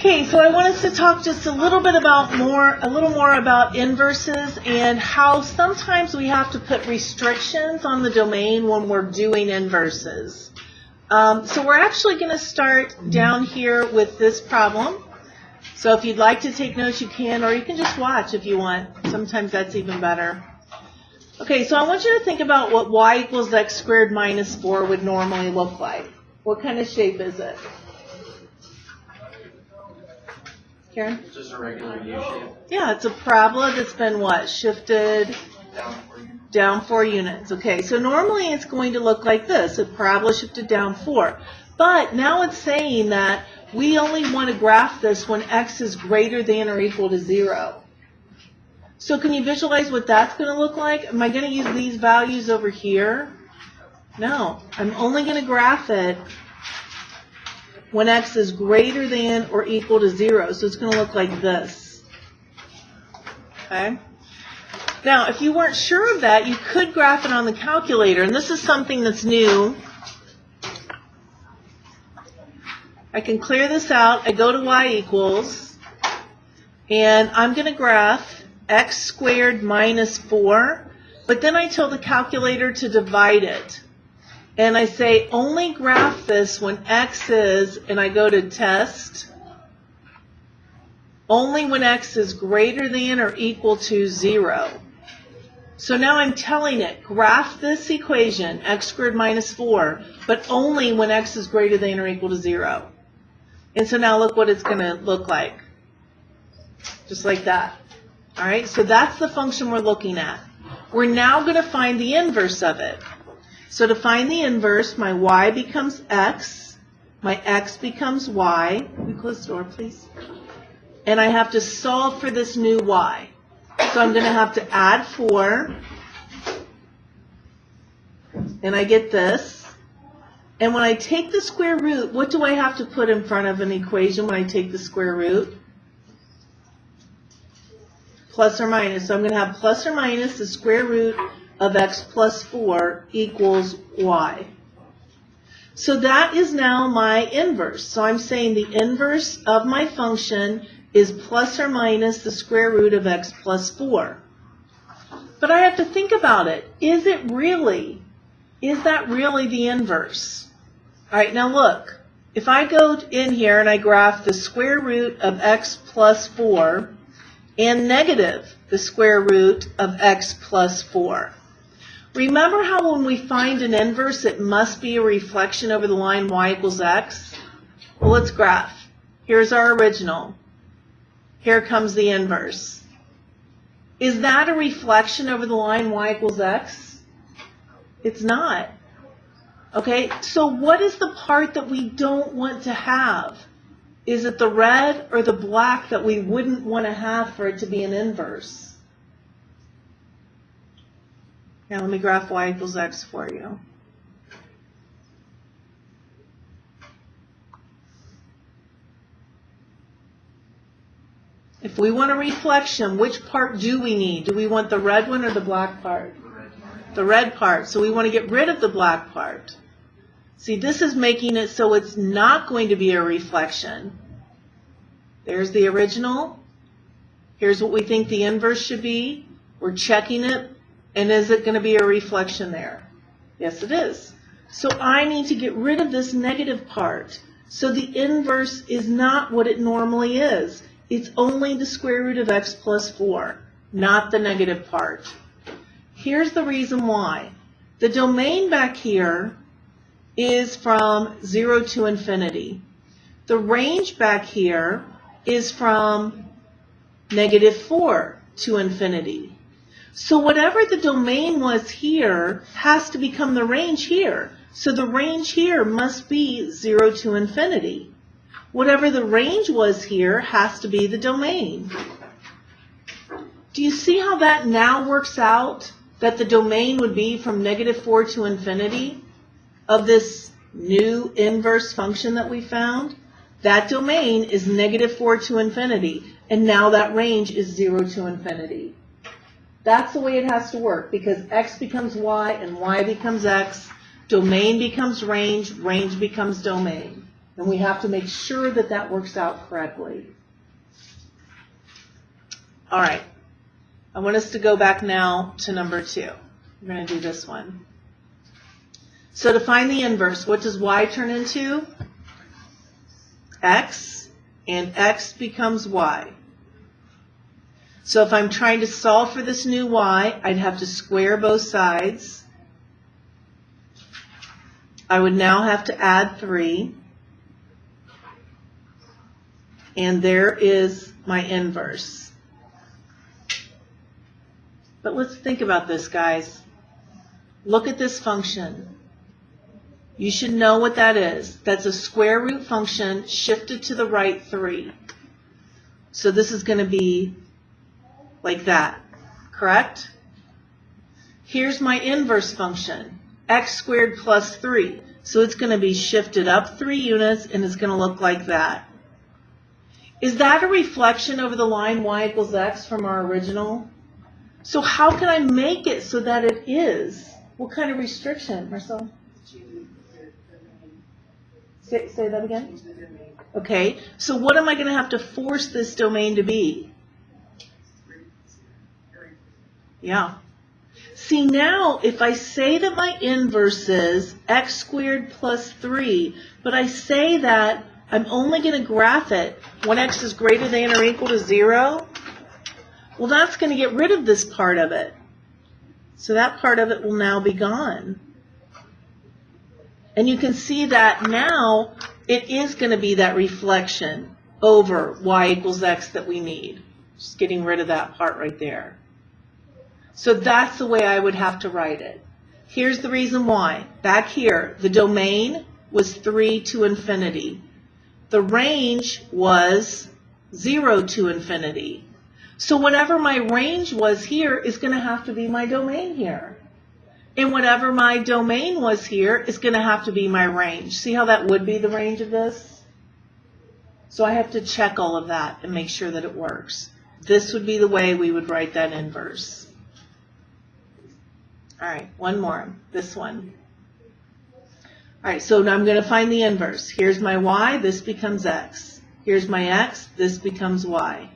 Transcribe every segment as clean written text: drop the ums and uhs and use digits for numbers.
Okay, so I want us to talk just a little more about inverses and how sometimes we have to put restrictions on the domain when we're doing inverses. So we're actually going to start down here with this problem. So if you'd like to take notes, you can, or you can just watch if you want. Sometimes that's even better. Okay, so I want you to think about what y equals x squared minus 4 would normally look like. What kind of shape is it? Karen? It's just a regular U shape. Yeah, it's a parabola that's been what? Shifted down 4 units. Okay, so normally it's going to look like this, a parabola shifted down 4. But now it's saying that we only want to graph this when x is greater than or equal to 0. So can you visualize what that's going to look like? Am I going to use these values over here? No, I'm only going to graph it when x is greater than or equal to 0. So it's going to look like this. Okay? Now, if you weren't sure of that, you could graph it on the calculator. And this is something that's new. I can clear this out. I go to y equals. And I'm going to graph x squared minus 4. But then I tell the calculator to divide it. And I say only graph this when x is, and I go to test, only when x is greater than or equal to 0. So now I'm telling it, graph this equation, x squared minus 4, but only when x is greater than or equal to 0. And so now look what it's going to look like. Just like that. All right, so that's the function we're looking at. We're now going to find the inverse of it. So to find the inverse, my y becomes x, my x becomes y. Can we close the door, please? And I have to solve for this new y. So I'm going to have to add 4, and I get this. And when I take the square root, what do I have to put in front of an equation when I take the square root? Plus or minus. So I'm going to have plus or minus the square root of x plus 4 equals y. So that is now my inverse. So I'm saying the inverse of my function is plus or minus the square root of x plus 4. But I have to think about it. Is that really the inverse? All right, now look. If I go in here and I graph the square root of x plus 4 and negative the square root of x plus 4. Remember how when we find an inverse, it must be a reflection over the line y equals x? Well, let's graph. Here's our original. Here comes the inverse. Is that a reflection over the line y equals x? It's not. Okay, so what is the part that we don't want to have? Is it the red or the black that we wouldn't want to have for it to be an inverse? Now let me graph y equals x for you. If we want a reflection, which part do we need? Do we want the red one or the black part? The red part. So we want to get rid of the black part. See, this is making it so it's not going to be a reflection. There's the original. Here's what we think the inverse should be. We're checking it. And is it going to be a reflection there? Yes, it is. So I need to get rid of this negative part. So the inverse is not what it normally is. It's only the square root of x plus 4, not the negative part. Here's the reason why. The domain back here is from 0 to infinity. The range back here is from -4 to infinity. So whatever the domain was here has to become the range here. So the range here must be 0 to infinity. Whatever the range was here has to be the domain. Do you see how that now works out? That the domain would be from -4 to infinity of this new inverse function that we found? That domain is -4 to infinity. And now that range is 0 to infinity. That's the way it has to work, because x becomes y and y becomes x, domain becomes range, range becomes domain. And we have to make sure that that works out correctly. All right. I want us to go back now to number 2. We're going to do this one. So to find the inverse, what does y turn into? X, and x becomes y. So if I'm trying to solve for this new y, I'd have to square both sides. I would now have to add 3. And there is my inverse. But let's think about this, guys. Look at this function. You should know what that is. That's a square root function shifted to the right 3. So this is going to be like that, correct? Here's my inverse function, x squared plus 3. So it's going to be shifted up 3 units, and it's going to look like that. Is that a reflection over the line y equals x from our original? So how can I make it so that it is? What kind of restriction, Marcel? Say that again? Okay, so what am I going to have to force this domain to be? Yeah. See, now if I say that my inverse is x squared plus 3, but I say that I'm only going to graph it when x is greater than or equal to 0, well, that's going to get rid of this part of it. So that part of it will now be gone. And you can see that now it is going to be that reflection over y equals x that we need. Just getting rid of that part right there. So that's the way I would have to write it. Here's the reason why. Back here, the domain was 3 to infinity. The range was 0 to infinity. So whatever my range was here is going to have to be my domain here. And whatever my domain was here is going to have to be my range. See how that would be the range of this? So I have to check all of that and make sure that it works. This would be the way we would write that inverse. All right, one more. This one. All right, so now I'm going to find the inverse. Here's my y. This becomes x. Here's my x. This becomes y.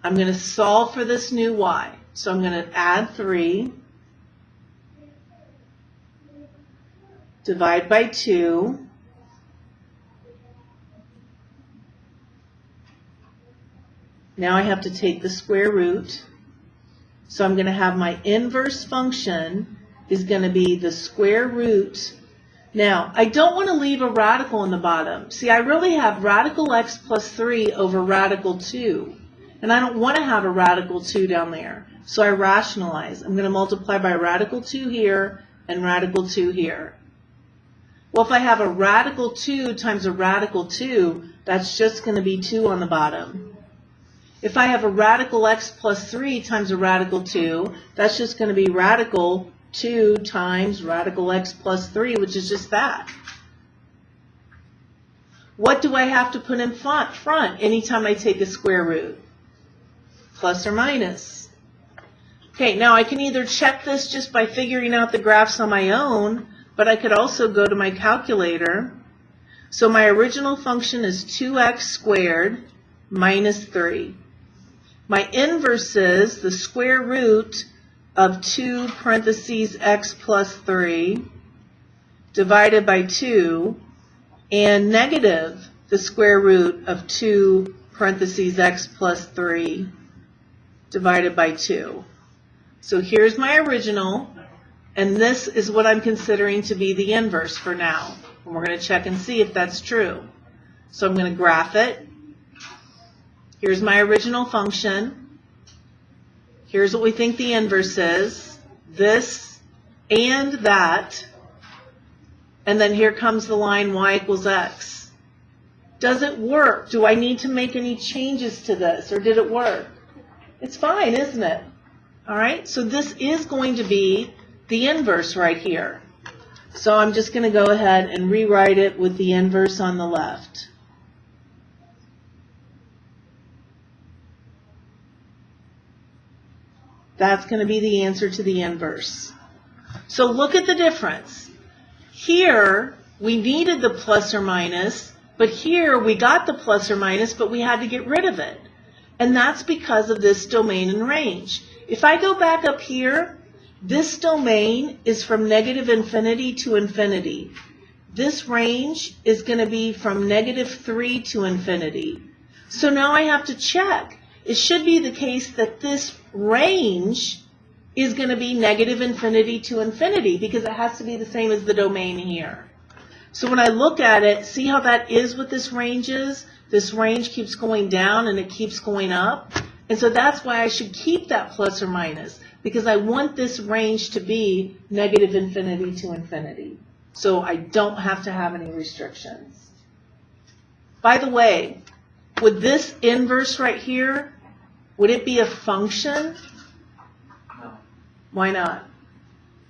I'm going to solve for this new y. So I'm going to add 3. Divide by 2. Now I have to take the square root. So I'm going to have my inverse function is going to be the square root. Now, I don't want to leave a radical in the bottom. See, I really have radical x plus 3 over radical 2. And I don't want to have a radical 2 down there. So I rationalize. I'm going to multiply by radical 2 here and radical 2 here. Well, if I have a radical 2 times a radical 2, that's just going to be 2 on the bottom. If I have a radical x plus 3 times a radical 2, that's just going to be radical 2 times radical x plus 3, which is just that. What do I have to put in front anytime I take a square root? Plus or minus. Okay, now I can either check this just by figuring out the graphs on my own, but I could also go to my calculator. So my original function is 2x squared minus 3. My inverse is the square root of 2 parentheses x plus 3 divided by 2 and negative the square root of 2 parentheses x plus 3 divided by 2. So here's my original, and this is what I'm considering to be the inverse for now. And we're going to check and see if that's true. So I'm going to graph it. Here's my original function. Here's what we think the inverse is. This and that. And then here comes the line y equals x. Does it work? Do I need to make any changes to this, or did it work? It's fine, isn't it? All right, so this is going to be the inverse right here. So I'm just going to go ahead and rewrite it with the inverse on the left. That's going to be the answer to the inverse. So look at the difference. Here, we needed the plus or minus, but here we got the plus or minus, but we had to get rid of it. And that's because of this domain and range. If I go back up here, this domain is from negative infinity to infinity. This range is going to be from -3 to infinity. So now I have to check. It should be the case that this range is going to be negative infinity to infinity because it has to be the same as the domain here. So when I look at it, see how that is what this range is? This range keeps going down and it keeps going up. And so that's why I should keep that plus or minus, because I want this range to be negative infinity to infinity. So I don't have to have any restrictions. By the way, would this inverse right here, would it be a function? No. Why not?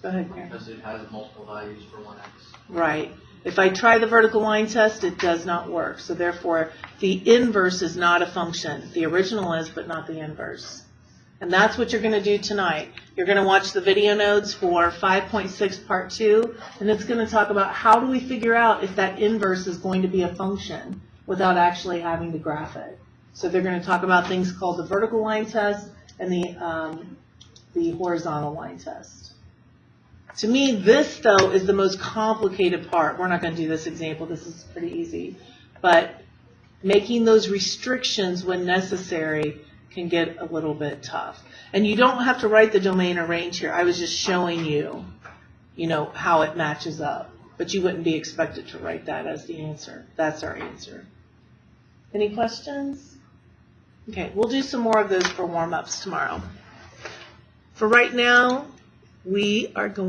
Go ahead, Karen. Because it has multiple values for 1x. Right. If I try the vertical line test, it does not work. So therefore, the inverse is not a function. The original is, but not the inverse. And that's what you're going to do tonight. You're going to watch the video notes for 5.6 part 2, and it's going to talk about how do we figure out if that inverse is going to be a function without actually having to graph it. So they're going to talk about things called the vertical line test and the horizontal line test. To me, this, though, is the most complicated part. We're not going to do this example. This is pretty easy. But making those restrictions when necessary can get a little bit tough. And you don't have to write the domain or range here. I was just showing you, how it matches up. But you wouldn't be expected to write that as the answer. That's our answer. Any questions? Okay, we'll do some more of those for warm-ups tomorrow. For right now, we are going